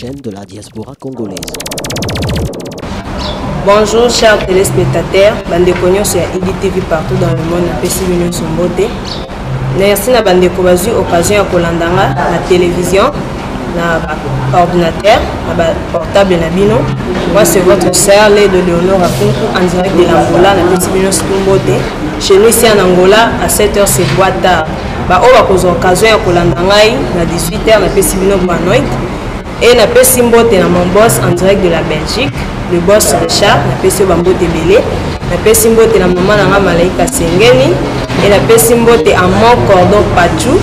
chaîne de la diaspora congolaise. Bonjour chers téléspectateurs, bandeko nyonso ya IDTV partout dans le monde, napesi bino sombote. Merci na bandeko bazwi occasion ya kolandanga na télévision, na ordinateur, na portable na bino. Moi c'est votre sœur Lede Léonore Akunku en direct de l'Angola, napesi bino sombote. Chez nous ici en Angola à 7h c'est boitard. Ba oba kozo occasion ya kolandanga na 18h napesi bino banoit. Et napesi mbote na mon boss en direct de la Belgique. Le boss Richard, na pesi bambote belé, na pesi mbote na maman na Malaika Sengeni, et na pesi mbote à mon cordon Pachou,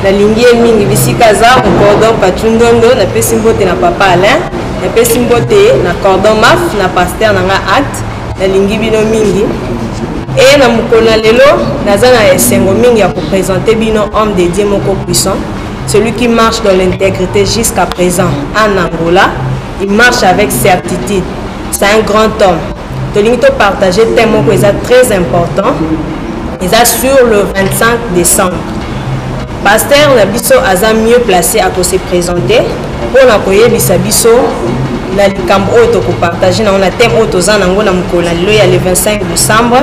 na lingie mingi bisika za mon cordon Pachou ndondo, na pesi mbote na papa Alain, na pesi mbote na cordon Maf, na pasteur na nga acte, na lingi bino mingi. Et na mukona lelo, naza na esengo mingi ya présenter bino homme de Dieu moko puissant, celui qui marche dans l'intégrité jusqu'à présent en Angola. Il marche avec certitude. C'est un grand homme. Tolinito partager tellement que c'est très important. Ils sont sur le 25 décembre. Pasteur Nabiso a mieux placé à se présenter. Pour l'accueillir Bisabiso, la likambo auto pour partager dans la thème autozan ngona mukola le 25 décembre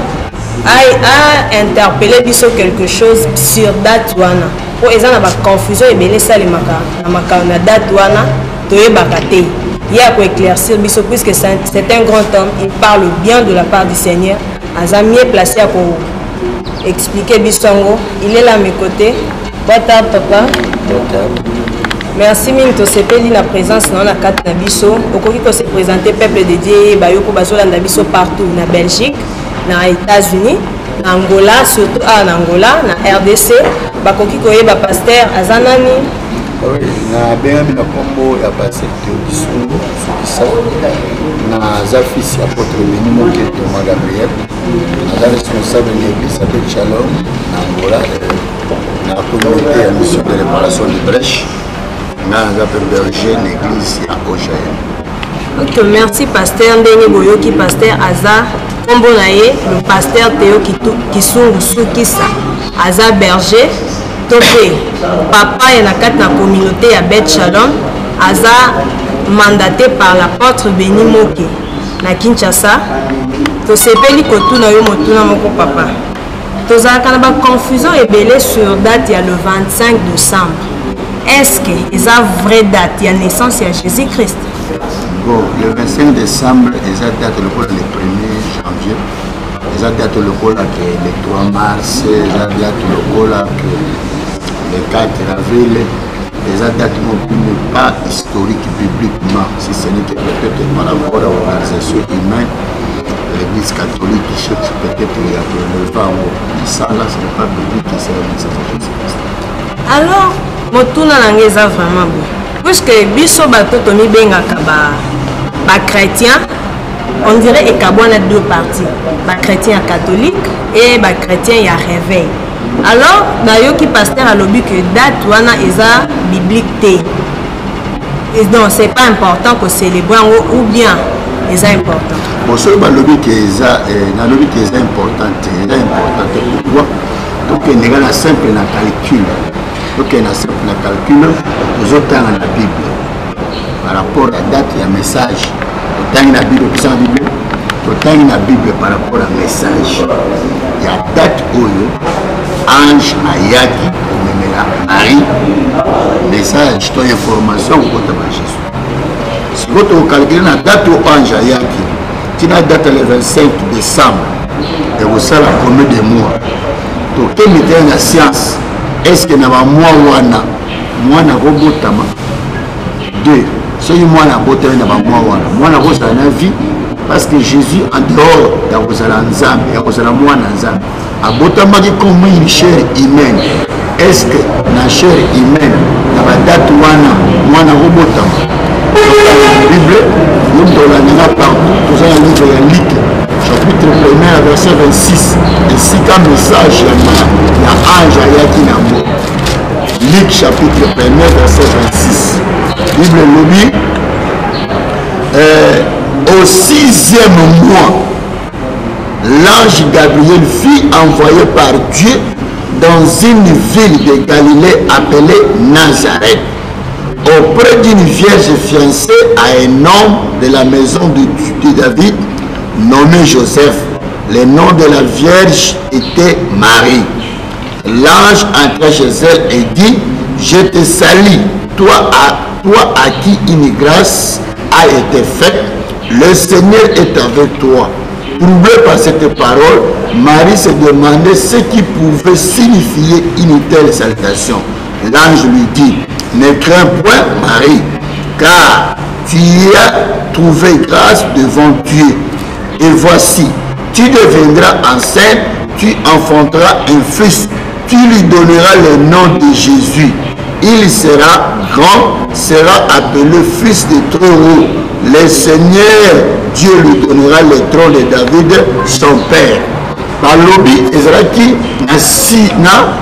a interpellé Biso quelque chose sur date wana. Pour ils ont une confusion et belé ça les maka na date wana toye bakate. Il y a pour éclaircir Biso puisque c'est un grand homme, il parle bien de la part du Seigneur. Aza mieux placé pour expliquer Bisongo. Il est là à mes côtés. Bonne table papa. Merci Minto Sepeli la présence dans la carte Nabiso. Okoki ko se présenter peuple de Dieu bayoko bazola Nabiso partout na Belgique, na États-Unis, na Angola, surtout en Angola, na RDC. Bakoki ko yeba pasteur Azanani. Oui, na bien na combo ya pasteur Kisungo, Sukisa, na Zafis apôtre Benimo qui est Thomas Gabriel, na responsable de l'église avec Shalom, na Angola, na communauté à mission de réparation de brèche, na berger l'église à Ojaï. Ok, merci pasteur Ndenge Boyoki, pasteur Aza, combo naye, le pasteur Théo Kisungo Sukisa, Aza berger. Topé, papa et la communauté à Beth Shalom, Aza mandaté par l'apôtre Béni Moké, na Kinshasa. To sepeli kotuna yo motuna moko papa. To zaka na confusion et belé sur date il y a le 25 décembre. Est-ce que c'est la vraie date il y a naissance à Jésus-Christ? Bon, le 25 décembre, c'est la date le 1er janvier. C'est la date le 3 mars, c'est la date le 4 avril, les dates n'est pas historique publiquement, si ce n'est que peut-être par rapport à l'organisation humaine, l'église catholique qui cherche peut-être il y a le vent ou ça là, ce n'est pas biblique qui c'est la naissance de Jésus-Christ. Alors, motuna nangeza vraiment bon. Puisque biso batoto mi bengaka ba chrétien, on dirait et kabwana deux parties, ba chrétien catholique et ba chrétien ya réveil. Alors, d'ailleurs, qui pasteur a lobby que date wana eza biblique té. Et donc, c'est pas important que célébrer ou bien c'est important. Bon, ce lobby qui est important, pourquoi? Donc, il y a un simple calcul. Donc, il y a un simple calcul aux autres dans la Bible. Par rapport à la date, il y a un message. Autant dans la Bible, autant dans la Bible par rapport à message. Il y a date où ange ayaki komemela Marie message to information kota ba Jésus. Si votre calcul na date au ange ayaki tina date le 25 décembre et vous savez combien de mois to quel était la science est-ce que na ba mois wana mwana robotama deux c'est moi na botama na ba mois wana mwana rosa na vie parce que Jésus en dehors ya kozala nzambe ya kozala mwana nzambe abotamaki comme une chair humaine. Est-ce que la chair humaine dans la date wana robotama la Bible nous donne partout dans un livre de Luc chapitre 1 verset 26 ainsi qu'un message il y a ange ayaki namo Luc chapitre 1 verset 26 Bible lobby au 6e mois l'ange Gabriel fut envoyé par Dieu dans une ville de Galilée appelée Nazareth auprès d'une vierge fiancée à un homme de la maison de David, nommé Joseph. Le nom de la vierge était Marie. L'ange entra chez elle et dit, je te salue, toi à qui une grâce a été faite, le Seigneur est avec toi. Troublée par cette parole, Marie se demandait ce qui pouvait signifier une telle salutation. L'ange lui dit, ne crains point Marie, car tu y as trouvé grâce devant Dieu. Et voici, tu deviendras enceinte, tu enfanteras un fils, tu lui donneras le nom de Jésus. Il sera grand, sera appelé fils de Très-Haut. Le Seigneur, Dieu lui donnera le trône de David, son père. Balobi Ezraki na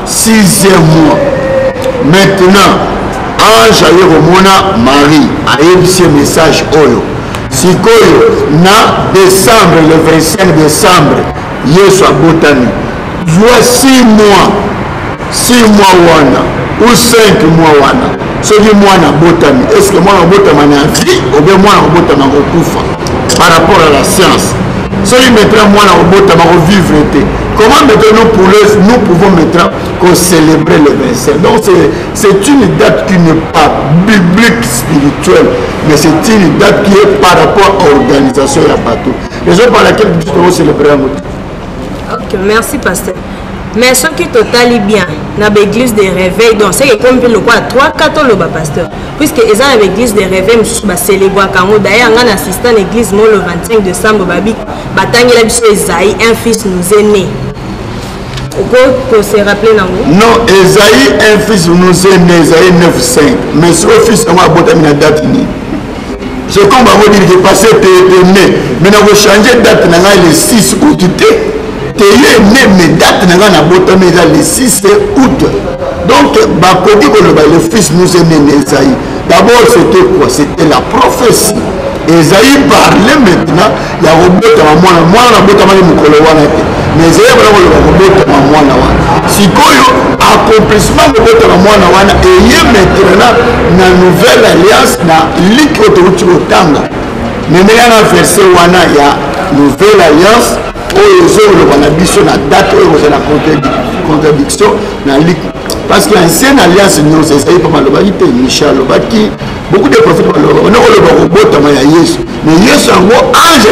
sixième mois. Maintenant, ange aye komona Marie ayebisi message oyo. Sikoyo na décembre, le 25 décembre, Yesu abotami. Voici 6 mois. 6 mois wana ou 5 mois wana. Soki mwana botami, est-ce que mwana botama na vie ou bien mwana botama kokufa par rapport à la science? Soki maintenant mwana botama ko vivre été. Comment maintenant nous pouvons maintenant célébrer le 25? Donc c'est une date qui n'est pas biblique spirituelle, mais c'est une date qui est par rapport à l'organisation et à bateau. Raison par laquelle nous devons célébrer un motif. Ok, merci pasteur. Mais ce qui totalement bien dans l'église de réveil, donc c'est comme le quoi 3-4 ans le pasteur, puisque ils ont l'église de réveil, je suis célébrer quand d'ailleurs on a assisté à l'église le 25 décembre, babi batangi la biso Esaïe, un fils nous est né. Pourquoi se rappeler non, Esaïe, un fils nous est né, Esaïe 9-5, mais ce fils on a botamé la date ni. C'est comme on va dire que passé t'es né, mais on va changer date le 6 août. Tu es né, mais date le 6 août. Donc, le fils nous est né Esaïe. D'abord, c'était quoi? C'était la prophétie. Esaïe parlait maintenant, il y a mais Esaïe si accomplissement de et maintenant la nouvelle alliance, mais il y a un verset où il y a nouvelle alliance. La date où il y a la contradiction parce que l'ancienne alliance nous c'est pas mal Michel beaucoup de prophètes on a robotama ya Yesu mais Yesu en gros ange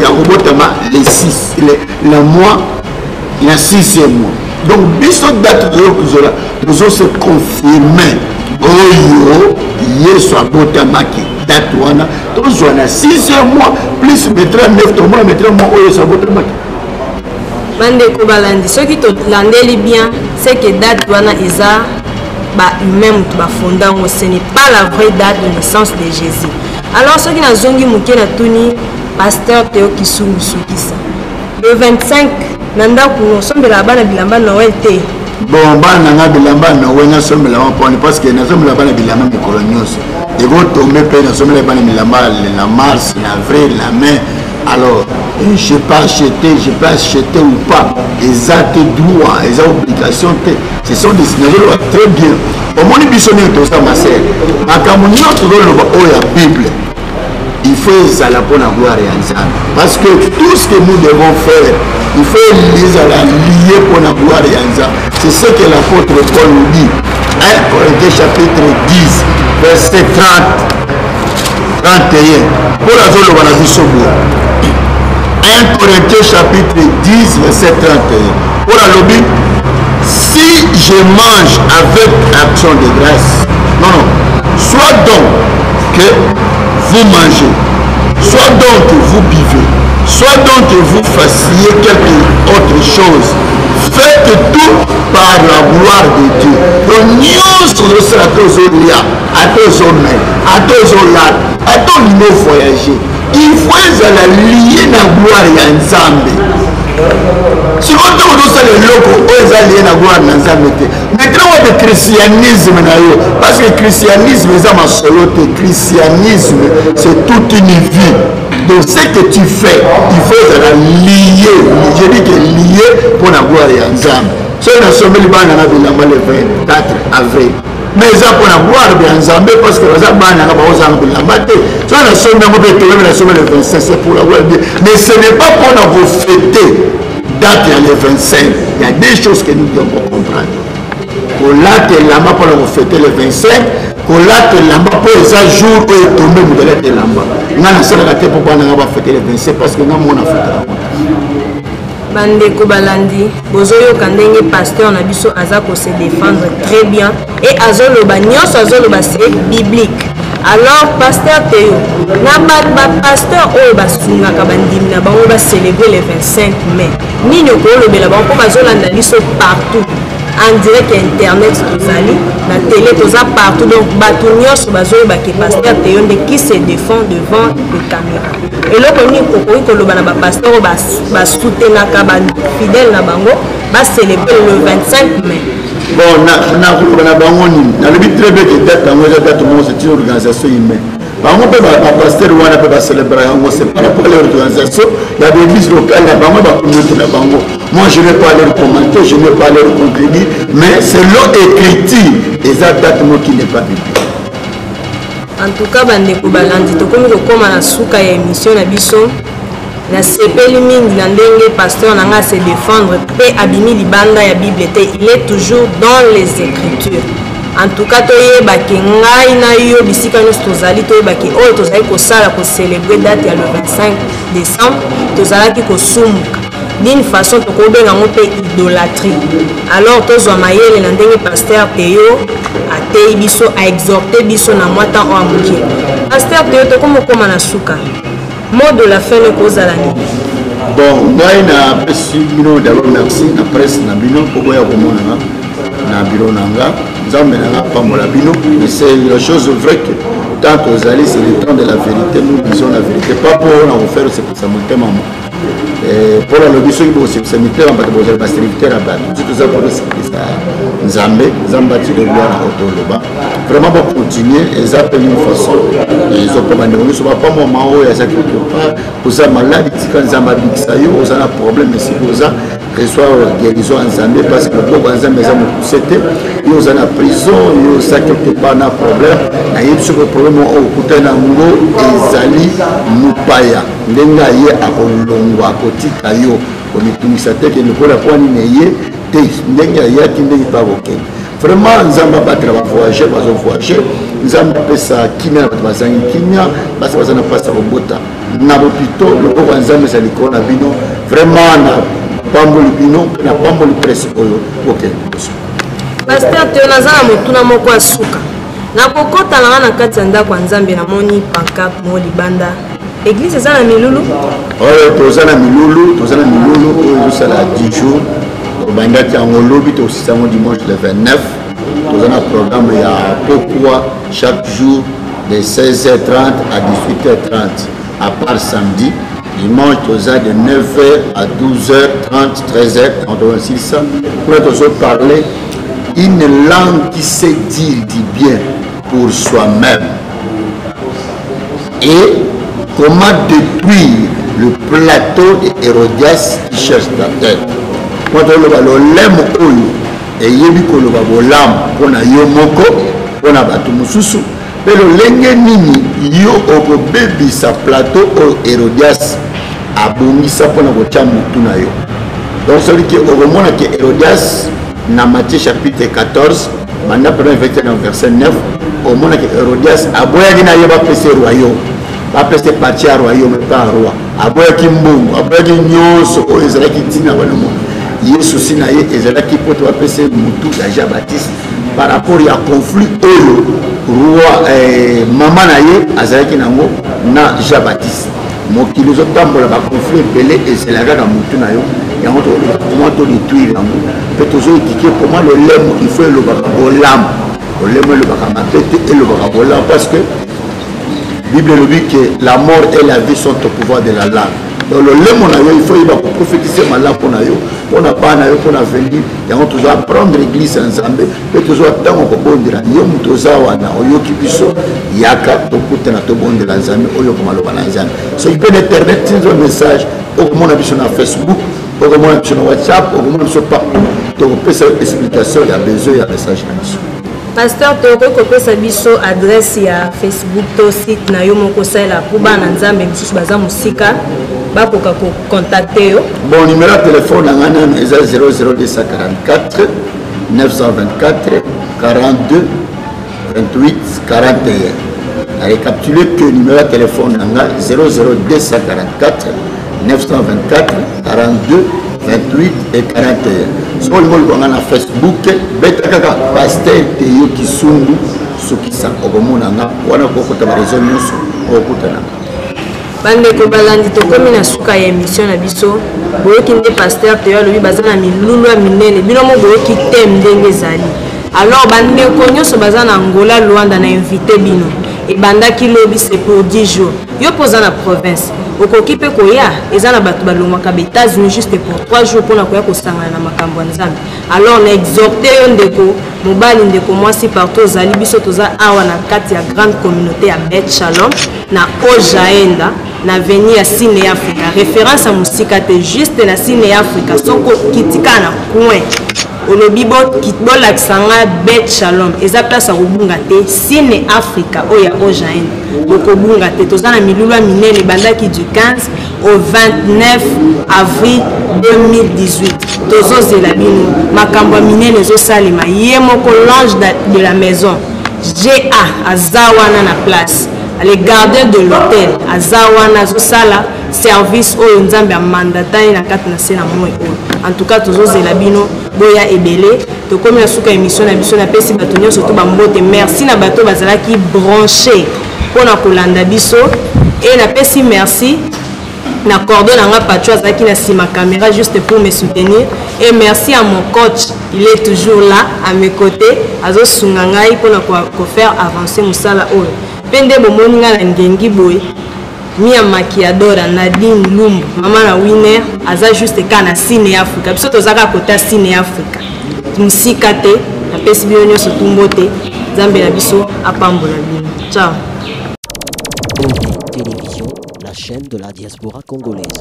ya robotama les 6 le mois il y a 6e mois donc biso date nous se confirmer oyo Yesu abotama ki date wana tous on a 6e mois plus mettre 9 mois mettre mois oyo ça abotama Bandeko balandi ceux qui te landeli bien c'est que date wana isa ba humain mutu ba fondango ce n'est pas la vraie date de naissance de Jésus. Alors ceux qui na zongi muke na tuni pasteur Théo Kisungu Sukisa le 25 nanda ku sombela bana bilamba Noël te bon bana nga bilamba Noël na sombela parce que na sombela bana bilamba mikolo nyonso et vont tomber pe na sombela bana bilamba la mars la avril la mai. Alors, je peux acheter ou pas. Les actes droits, les obligations, ce sont des signatures très bien. Au moins, il faut que ça ma sœur. La Bible, il faut la bonne gloire et ensemble. Parce que tout ce que nous devons faire, il faut les lier pour la gloire et ensemble. C'est ce que l'apôtre Paul nous dit. 1 Corinthiens chapitre 10, verset 31. Pour la zone de la vie 1 Corinthiens chapitre 10 verset 31. Pour la lobby, si je mange avec action de grâce, non, soit donc que vous mangez, soit donc que vous buvez, soit donc que vous fassiez quelque autre chose, faites tout par la gloire de Dieu. Donc nous sommes à tous les liens, à tous les hommes, à tous les lacs, à tous les voyager. Il faut la lier la gloire ya Nzambe. Si on doit le logo, on va lier la gloire ya Nzambe. Maintenant on a le christianisme parce que le christianisme est ma solo. Christianisme c'est toute une vie. Donc ce que tu fais, il faut la lier. Je dis que lier pour la gloire ya Nzambe. Si on a sommé le 24 avril. mais ça pour avoir bien Zambé parce que ça bana ka ba ozanga bilamba te so na sombe ngo pe tole na sombe le 25 c'est pour la voir mais ce n'est pas pour vous fêter date le 25 il y a des choses que nous devons comprendre pour la lamba pour vous fêter le 25 pour la lamba pour ça jour où est tombé vous de la lamba ngana sala te pour bana ba fêter le 25 parce que ngam mona fêter bandeko balandi bozoyoka ndenge pasteur na biso aza ko se défendre très bien et azoloba nyonso azoloba c'est biblique. Alors pasteur Théo na ba pasteur oyo basungaka bandimi na bango ba célébrer le 25 mai nini okolobela bango po bazolanda biso partout en direct internet tozali na télé toza partout donc bato nyonso bazoyebaki pasteur Théo nde qui se défend devant les caméras eloko nini okoki koloba na bapasteur oyo basoutenaka bafidèle na bango bacélébrer le 25 mai. Bon, na bango nini nalobi très bien que date yango eza date moko c'est une organisation humaine bango mpe bapasteur wana mpe bacélébrer yango c'est par rapport à l'organisation ya baéglise locale na bango bacommunauté na bango. Moi je ne vais pas leur commenter, je ne vais pas leur contredire, mais c'est leur écriture eza date moko qui n'est pas biblique. En tout cas bandeko balandi tokomi kokóma na suka ya émission na biso na sepeli mingi na ndenge pasteur nanga se défendre pe abimi libanda ya Bible te il est toujours dans les écritures. En tout cas toyebaki ngai na yo bisika nyonso tozali toyebaki oyo tozali kosala kocélébrer date ya le 25 décembre tozalaki kosumuka d'une façon tokobenga ngo mpe idolâtrie. Alors tozwa mayele na ndenge pasteur Théo atei biso a exhorté biso na mwa temps oyo amoki. Pasteur Théo tokomokoma na suka mot de la fin ekozala nini? Bon ngai na pesi bino d'abord merci na presse na bino pokoya komonanga na biro nanga nzambe nanga pambola bino mais c'est la chose vraie que tant ozali c'est le temps de la vérité nous disons la vérité pas pour on faire c'est pour ça monter maman pour le biso qui c'est sanitaire on va te poser le serviteur à bas tout ça pour ça nzambe ti le gloire à otoloba vraiment pour continuer et ça peut une façon ils ont commandé nous soit pas moment où il y a ça quelque part pour ça malade quand nzamba bikisa yo on a un problème mais c'est pour ça reçoit guérison nzambe parce que le pauvre nzambe ça me poussait yo za na prison yo ça quelque part na problème na yebi ce problème au kutana ngo ezali mupaya ndenga ye akolongwa kotika yo komitumisa te ke lokola kwani neye te ndenga ya kindenge pa bokende vraiment nzamba battra ba voyager bazo voyager nzamba pesa kimia na bazangi kimia basa bazana pasa robota na bopito le pauvre nzambe ça likona bino vraiment na pamboli bino na pamboli presse oyo okende pasteur Théo naza na motuna moko asuka nakokota nanga na kati ya ndako ya nzambe namoni pancarte mo libanda église eza na milulu oyo toza na milulu oyo ezosala 10 jours tobandaki yango lobi tosisango dimanche le 29 toza na programme ya pokwa chaque jour de 16h30 à 18h30 à part samedi dimanche toza de 9h à 12h30 13h on aussi ça pour toujours parler une langue qui sait dire du bien pour soi-même et comment détruire le plateau de Hérodias qui cherche la tête. Quand on le lème oyo et yebi ko le bolam pona yo moko pona batu mususu mais le lenge nini yo oko baby sa plateau au Hérodias abongisa pona ko chamutu na yo. Donc celui qui au remona que Hérodias na Matthieu chapitre 14 maintenant verset 9 au monde que Hérodias aboyaki na yo ba pese royaume ba pese parti à royaume pas roi aboyaki mbongo aboyaki nyonso oyo ezalaki ntina wana mo Yesu sina ye ezalaki poto ba pese mutu ya Jean Baptiste par rapport ya conflit oyo roi mama na ye azalaki nango na Jean Baptiste mokili ozotambola ba conflit ebele ezalaka na mutu na yo yango to détruire yango pe tozoyitike comment le lème il faut le bolam le lème le bakamapete et le bakabolam parce que Bible nous dit que la mort et la vie sont au pouvoir de la langue. Donc le lème on a eu il faut prophétiser ma langue pour nayo pour na pas nayo pour na venir yango toujours apprendre l'église ensemble pe toujours tant ko bondira yo mutoza wana oyo kibiso yaka to kutana to bondira nzambe oyo ko maloba na nzambe so il peut internet c'est un message au monde biso na Facebook au moins sur WhatsApp, au moins sur partout, donc on peut faire explication, il y a besoin, il y a message là-dessus. Pasteur Toko kopesa biso adresse ya Facebook to site na yo moko sala pour bana nzambe biso baza musika bakoka ko contacter yo. Bon numéro de téléphone na ngana eza 00244 924 42 28 41. A récapituler que numéro de téléphone na 00244 924 42 28 et 41. Si vous voulez na Facebook, betakaka pasteur Théo Kisungu sokisa okomonanga wana kokota ba réseau nyonso okutana. Bande ko balandi to komi na suka ya émission na biso boyoki nde pasteur Théo lobi bazana milulu minene bino mo boyoki tem ndenge zali. Alors bande ko nyonso bazana Angola Luanda na invité bino et bandaki lobi c'est pour 10 jours. Yo poza na province okoki pe koya ezana batu balongwaka ba États-Unis juste pour 3 jours pona koya kosangana na makambo nzambe. Alors na exhorter yo ndeko mobali ndeko mwasi partout ozali biso toza awa na kati ya grande communauté ya Bet Shalom na Ojaenda na veni ya Sine Africa. Référence à musika te juste na Sine Africa soko kitika na coin olobi bot laksanga Bet Shalom eza place a kobunga te Sine Africa oya Ojaenda bokobunga te tozana milulwa minene bandaki du 15 au 29 avril 2018 tozozela bino makambo minene ezosalema ye moko l'ange de la maison GA azawana na place les gardiens de l'hôtel azawana azosala service oyo nzambe amandatani na kati na se na moi oyo en tout cas tozozela bino boya ebele tokomi na suka émission na biso na pesi bato nyonso to bambote merci na bato bazalaki branché pona kolanda biso et na pesi merci na cordon nanga patro azalaki na sima caméra juste pour me soutenir et merci à mon coach il est toujours là à mes côtés azosunga ngai pona ko faire avancer musala oyo pende bomoni nga na ngengi boy Mia Makiadora Nadine Lumbu mama na winner aza juste kana Sine Africa biso tozaka kota Sine Africa musika te na pesi bino nyonso tumbote Zambe na biso apambola bino ciao. Télévision, la chaîne de la diaspora congolaise.